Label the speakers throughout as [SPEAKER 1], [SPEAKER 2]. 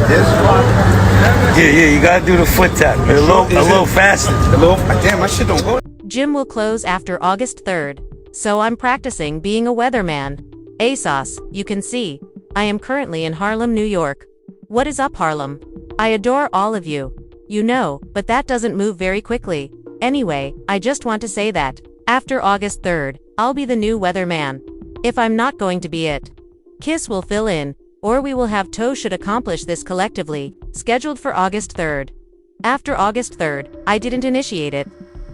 [SPEAKER 1] This one.
[SPEAKER 2] Yeah, you gotta do the foot tap. A little faster.
[SPEAKER 1] Damn, my shit don't go.
[SPEAKER 3] Gym will close after August 3rd, so I'm practicing being a weatherman. ASOS, you can see. I am currently in Harlem, New York. What is up, Harlem? I adore all of you. You know, but that doesn't move very quickly. Anyway, I just want to say that, after August 3rd, I'll be the new weatherman. If I'm not going to be it, Kiss will fill in, or we will have Toe should accomplish this collectively, scheduled for August 3rd. After August 3rd, I didn't initiate it.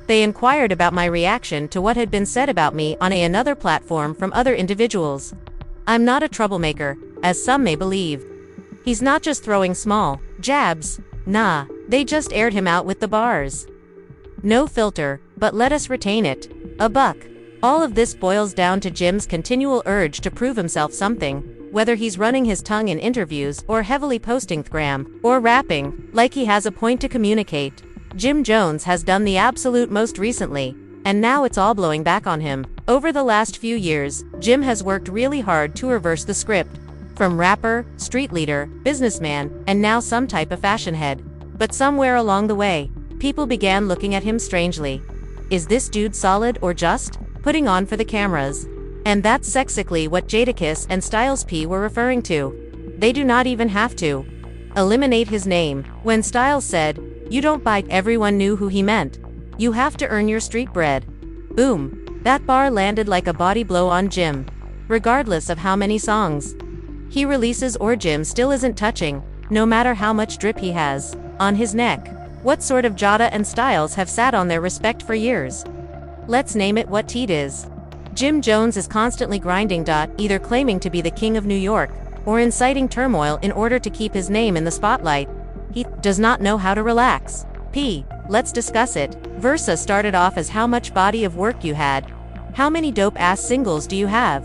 [SPEAKER 3] They inquired about my reaction to what had been said about me on another platform from other individuals. I'm not a troublemaker, as some may believe. He's not just throwing small jabs, nah, they just aired him out with the bars. No filter, but let us retain it. A buck. All of this boils down to Jim's continual urge to prove himself something, whether he's running his tongue in interviews or heavily posting gram, or rapping, like he has a point to communicate. Jim Jones has done the absolute most recently, and now it's all blowing back on him. Over the last few years, Jim has worked really hard to reverse the script. From rapper, street leader, businessman, and now some type of fashion head. But somewhere along the way, people began looking at him strangely. Is this dude solid or just putting on for the cameras? And that's sexically what Jadakiss and Styles P were referring to. They do not even have to eliminate his name. When Styles said, "You don't bite," everyone knew who he meant. You have to earn your street bread. Boom. That bar landed like a body blow on Jim. Regardless of how many songs he releases or Jim still isn't touching, no matter how much drip he has on his neck. What sort of Jada and Styles have sat on their respect for years? Let's name it what it is. Jim Jones is constantly grinding. Either claiming to be the king of New York, or inciting turmoil in order to keep his name in the spotlight. He does not know how to relax. Let's discuss it. Verzuz started off as how much body of work you had. How many dope-ass singles do you have?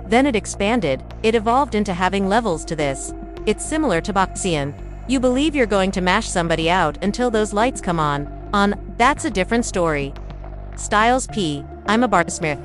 [SPEAKER 3] Then it expanded, it evolved into having levels to this. It's similar to boxing. You believe you're going to mash somebody out until those lights come on. That's a different story. Styles P, I'm a barsmith.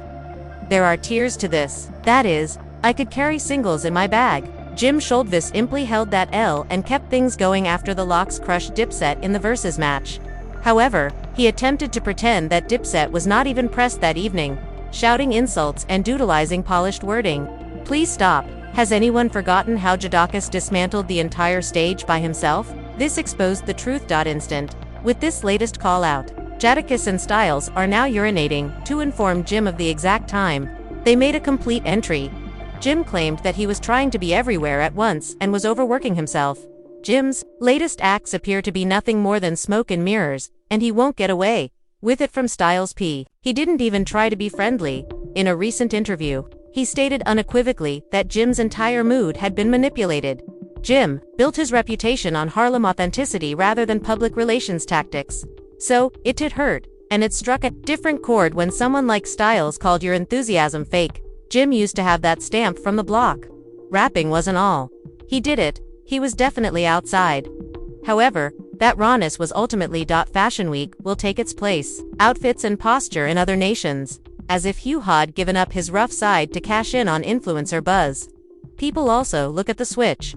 [SPEAKER 3] There are tiers to this. That is, I could carry singles in my bag. Jim Jones simply held that L and kept things going after the Locks crushed Dipset in the Verzuz match. However, he attempted to pretend that Dipset was not even pressed that evening, shouting insults and doodling polished wording. Please stop. Has anyone forgotten how Jadakiss dismantled the entire stage by himself? This exposed the truth. Instant. With this latest call out, Jadakiss and Styles are now urinating to inform Jim of the exact time. They made a complete entry. Jim claimed that he was trying to be everywhere at once and was overworking himself. Jim's latest acts appear to be nothing more than smoke and mirrors, and he won't get away with it from Styles P. He didn't even try to be friendly. In a recent interview, he stated unequivocally that Jim's entire mood had been manipulated. Jim built his reputation on Harlem authenticity rather than public relations tactics. So, it hurt, and it struck a different chord when someone like Styles called your enthusiasm fake. Jim used to have that stamp from the block. Rapping wasn't all he did it, he was definitely outside. However, that rawness was ultimately. Fashion Week will take its place. Outfits and posture in other nations. As if Hugh had given up his rough side to cash in on influencer buzz. People also look at the switch.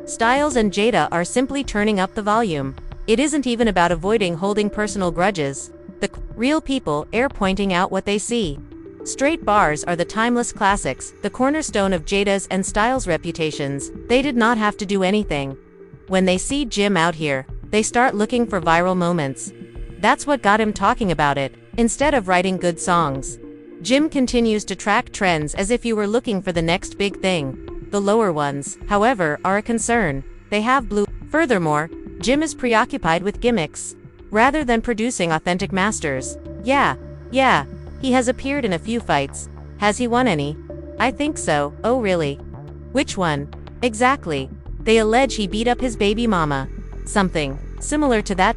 [SPEAKER 3] Styles and Jada are simply turning up the volume. It isn't even about avoiding holding personal grudges. The real people are pointing out what they see. Straight bars are the timeless classics, the cornerstone of Jada's and Styles' reputations. They did not have to do anything. When they see Jim out here, they start looking for viral moments. That's what got him talking about it, instead of writing good songs. Jim continues to track trends as if you were looking for the next big thing. The lower ones, however, are a concern. They have blue. Furthermore, Jim is preoccupied with gimmicks, rather than producing authentic masters. Yeah, he has appeared in a few fights. Has he won any? I think so. Oh really? Which one? Exactly. They allege he beat up his baby mama. Something similar to that.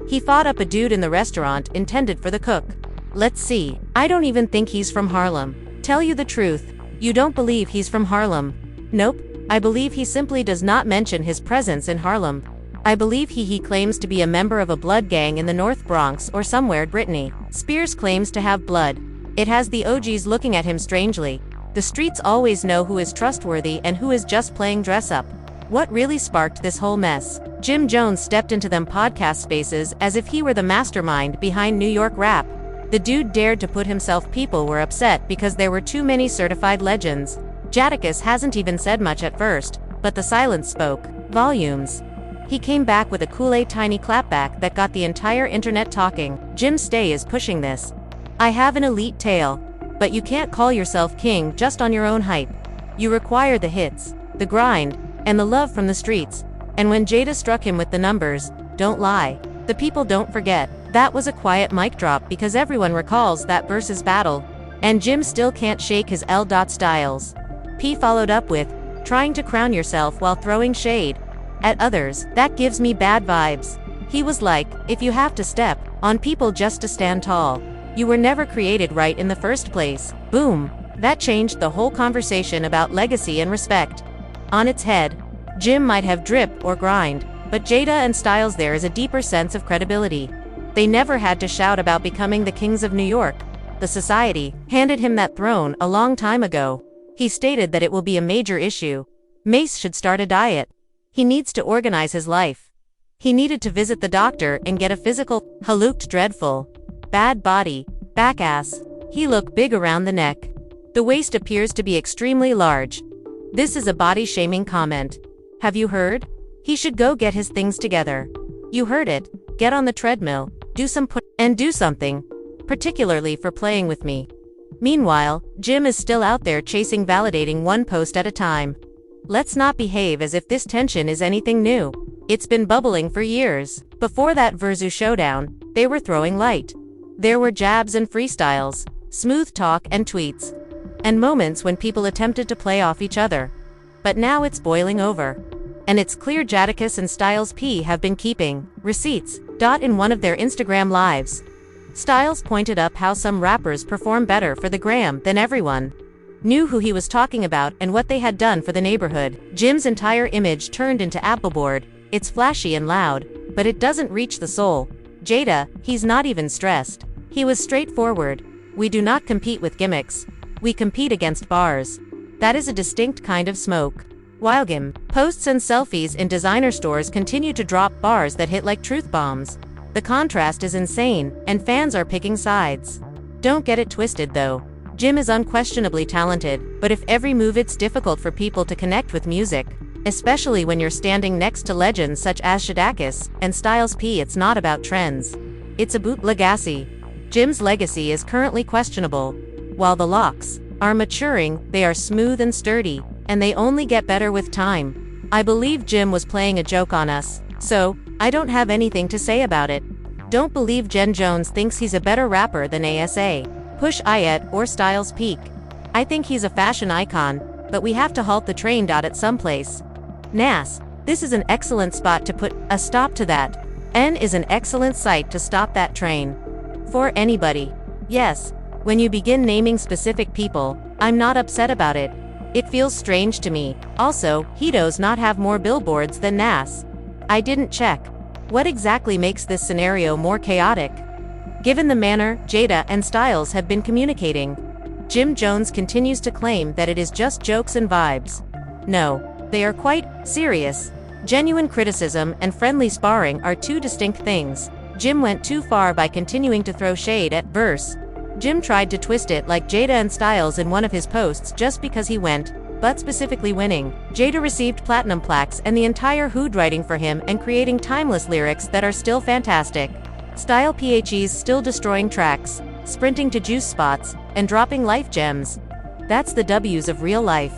[SPEAKER 3] He fought up a dude in the restaurant intended for the cook. Let's see. I don't even think he's from Harlem. Tell you the truth, you don't believe he's from Harlem. Nope, I believe he simply does not mention his presence in Harlem. I believe he claims to be a member of a blood gang in the North Bronx or somewhere. Britney Spears claims to have blood. It has the OGs looking at him strangely. The streets always know who is trustworthy and who is just playing dress up. What really sparked this whole mess? Jim Jones stepped into them podcast spaces as if he were the mastermind behind New York rap. The dude dared to put himself. People were upset because there were too many certified legends. Jadakiss hasn't even said much at first, but the silence spoke volumes. He came back with a Kool-Aid tiny clapback that got the entire internet talking. Jim Stay is pushing this. I have an elite tale. But you can't call yourself king just on your own hype. You require the hits, the grind, and the love from the streets. And when Jada struck him with the numbers, don't lie. The people don't forget. That was a quiet mic drop because everyone recalls that Verzuz battle. And Jim still can't shake his L. Styles. P followed up with, trying to crown yourself while throwing shade at others. That gives me bad vibes. He was like, if you have to step on people just to stand tall, you were never created right in the first place. Boom. That changed the whole conversation about legacy and respect. On its head, Jim might have drip or grind, but Jada and Styles there is a deeper sense of credibility. They never had to shout about becoming the kings of New York. The society handed him that throne a long time ago. He stated that it will be a major issue. Mace should start a diet. He needs to organize his life. He needed to visit the doctor and get a physical. He looked dreadful. Bad body, back ass. He looked big around the neck. The waist appears to be extremely large. This is a body-shaming comment. Have you heard? He should go get his things together. You heard it. Get on the treadmill, do some and do something. Particularly for playing with me. Meanwhile, Jim is still out there chasing validating one post at a time. Let's not behave as if this tension is anything new. It's been bubbling for years. Before that Verzuz showdown, they were throwing light. There were jabs and freestyles, smooth talk and tweets, and moments when people attempted to play off each other. But now it's boiling over. And it's clear Jadakiss and Styles P have been keeping receipts. In one of their Instagram lives, Styles pointed up how some rappers perform better for the gram than everyone knew who he was talking about and what they had done for the neighborhood. Jim's entire image turned into Appleboard. It's flashy and loud, but it doesn't reach the soul. Jada, he's not even stressed. He was straightforward. We do not compete with gimmicks. We compete against bars. That is a distinct kind of smoke. While Jim posts and selfies in designer stores continue to drop bars that hit like truth bombs. The contrast is insane, and fans are picking sides. Don't get it twisted though. Jim is unquestionably talented, but if every move it's difficult for people to connect with music. Especially when you're standing next to legends such as Jadakiss and Styles P. It's not about trends. It's about legacy. Jim's legacy is currently questionable. While the locks are maturing, they are smooth and sturdy, and they only get better with time. I believe Jim was playing a joke on us, so I don't have anything to say about it. Don't believe Jimjones thinks he's a better rapper than ASA, Push Ayet or Styles P. I think he's a fashion icon, but we have to halt the train. At some place. Nas, this is an excellent spot to put a stop to that. N is an excellent site to stop that train. For anybody. Yes, when you begin naming specific people, I'm not upset about it. It feels strange to me. Also, he does not have more billboards than Nas. I didn't check. What exactly makes this scenario more chaotic? Given the manner Jada and Styles have been communicating, Jim Jones continues to claim that it is just jokes and vibes. No, they are quite serious. Genuine criticism and friendly sparring are two distinct things. Jim went too far by continuing to throw shade at Verzuz. Jim tried to twist it like Jada and Styles in one of his posts just because he went, but specifically winning. Jada received platinum plaques and the entire hood writing for him and creating timeless lyrics that are still fantastic. Style PHE's still destroying tracks, sprinting to juice spots, and dropping life gems. That's the W's of real life.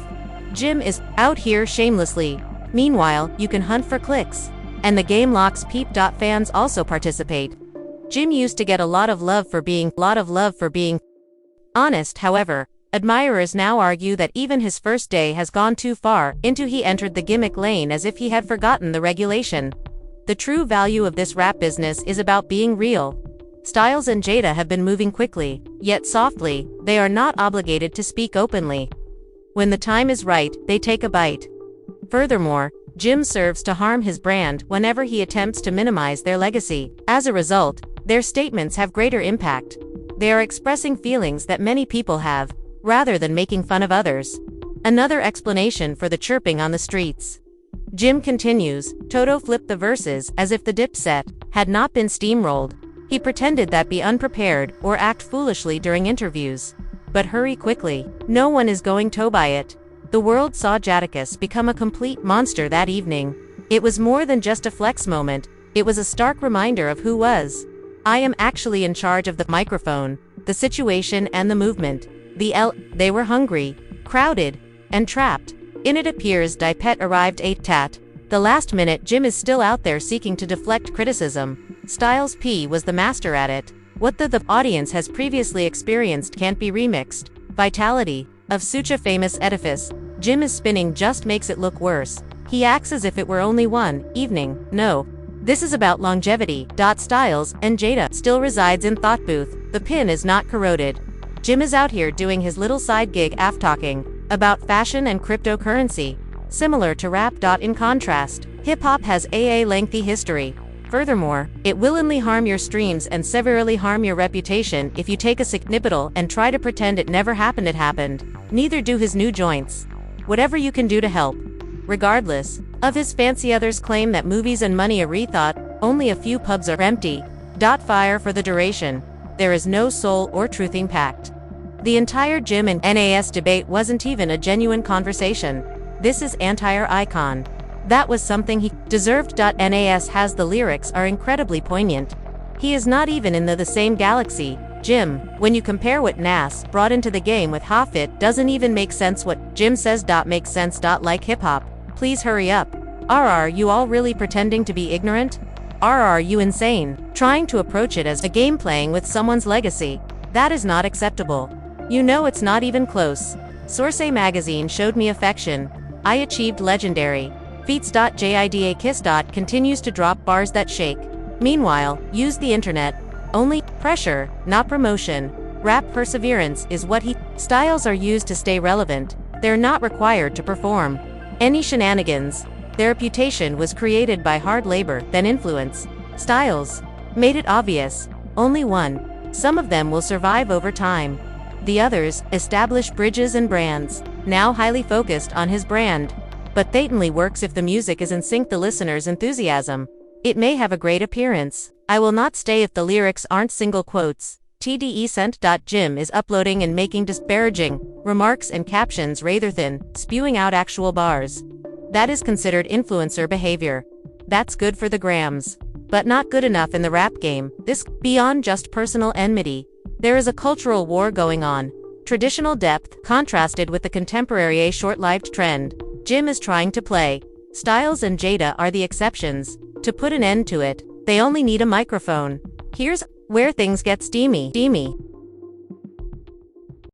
[SPEAKER 3] Jim is out here shamelessly. Meanwhile, you can hunt for clicks. And the game locks peep. Fans also participate. Jim used to get a lot of love for being honest. However, admirers now argue that even his first day has gone too far into he entered the gimmick lane as if he had forgotten the regulation. The true value of this rap business is about being real. Styles and Jada have been moving quickly, yet softly. They are not obligated to speak openly. When the time is right, they take a bite. Furthermore, Jim serves to harm his brand whenever he attempts to minimize their legacy. As a result, their statements have greater impact. They are expressing feelings that many people have, rather than making fun of others. Another explanation for the chirping on the streets. Jim continues, Toto flipped the verses as if the Dipset had not been steamrolled. He pretended that be unprepared or act foolishly during interviews. But hurry quickly. No one is going to buy it. The world saw Jadakiss become a complete monster that evening. It was more than just a flex moment. It was a stark reminder of who was. I am actually in charge of the microphone, the situation and the movement. They were hungry, crowded, and trapped. In it appears Dipset arrived tat. The last minute Jim is still out there seeking to deflect criticism. Styles P was the master at it. What the audience has previously experienced can't be remixed. Vitality of such a famous edifice, Jim is spinning just makes it look worse. He acts as if it were only one evening. No. This is about longevity. Styles and Jada still resides in Thought Booth. The pin is not corroded. Jim is out here doing his little side gig talking about fashion and cryptocurrency. Similar to rap. In contrast, hip-hop has a lengthy history. Furthermore, it will willingly harm your streams and severely harm your reputation if you take a snippet and try to pretend it never happened. It happened. Neither do his new joints. Whatever you can do to help. Regardless of his fancy, others claim that movies and money are rethought, only a few pubs are empty. Fire for the duration. There is no soul or truthing pact. The entire Jim and NAS debate wasn't even a genuine conversation. This is anti-our icon. That was something he deserved. NAS has the lyrics are incredibly poignant. He is not even in the same galaxy. Jim, when you compare what Nas brought into the game with Hop, it doesn't even make sense. What Jim says makes sense. Like hip-hop. Please hurry up. Are you all really pretending to be ignorant? Are you insane? Trying to approach it as a game playing with someone's legacy. That is not acceptable. You know it's not even close. Source magazine showed me affection. I achieved legendary feats. Jadakiss continues to drop bars that shake. Meanwhile, use the internet. Only pressure, not promotion. Rap perseverance is what styles are used to stay relevant. They're not required to perform any shenanigans. Their reputation was created by hard labor, then influence. Styles made it obvious. Only one. Some of them will survive over time. The others establish bridges and brands. Now highly focused on his brand. But blatantly works if the music is in sync the listener's enthusiasm. It may have a great appearance. I will not stay if the lyrics aren't single quotes. TDE sent. Jim is uploading and making disparaging remarks and captions rather than spewing out actual bars. That is considered influencer behavior. That's good for the grams. But not good enough in the rap game. This beyond just personal enmity. There is a cultural war going on. Traditional depth contrasted with the contemporary short-lived trend. Jim is trying to play. Styles and Jada are the exceptions. To put an end to it, they only need a microphone. Here's where things get steamy.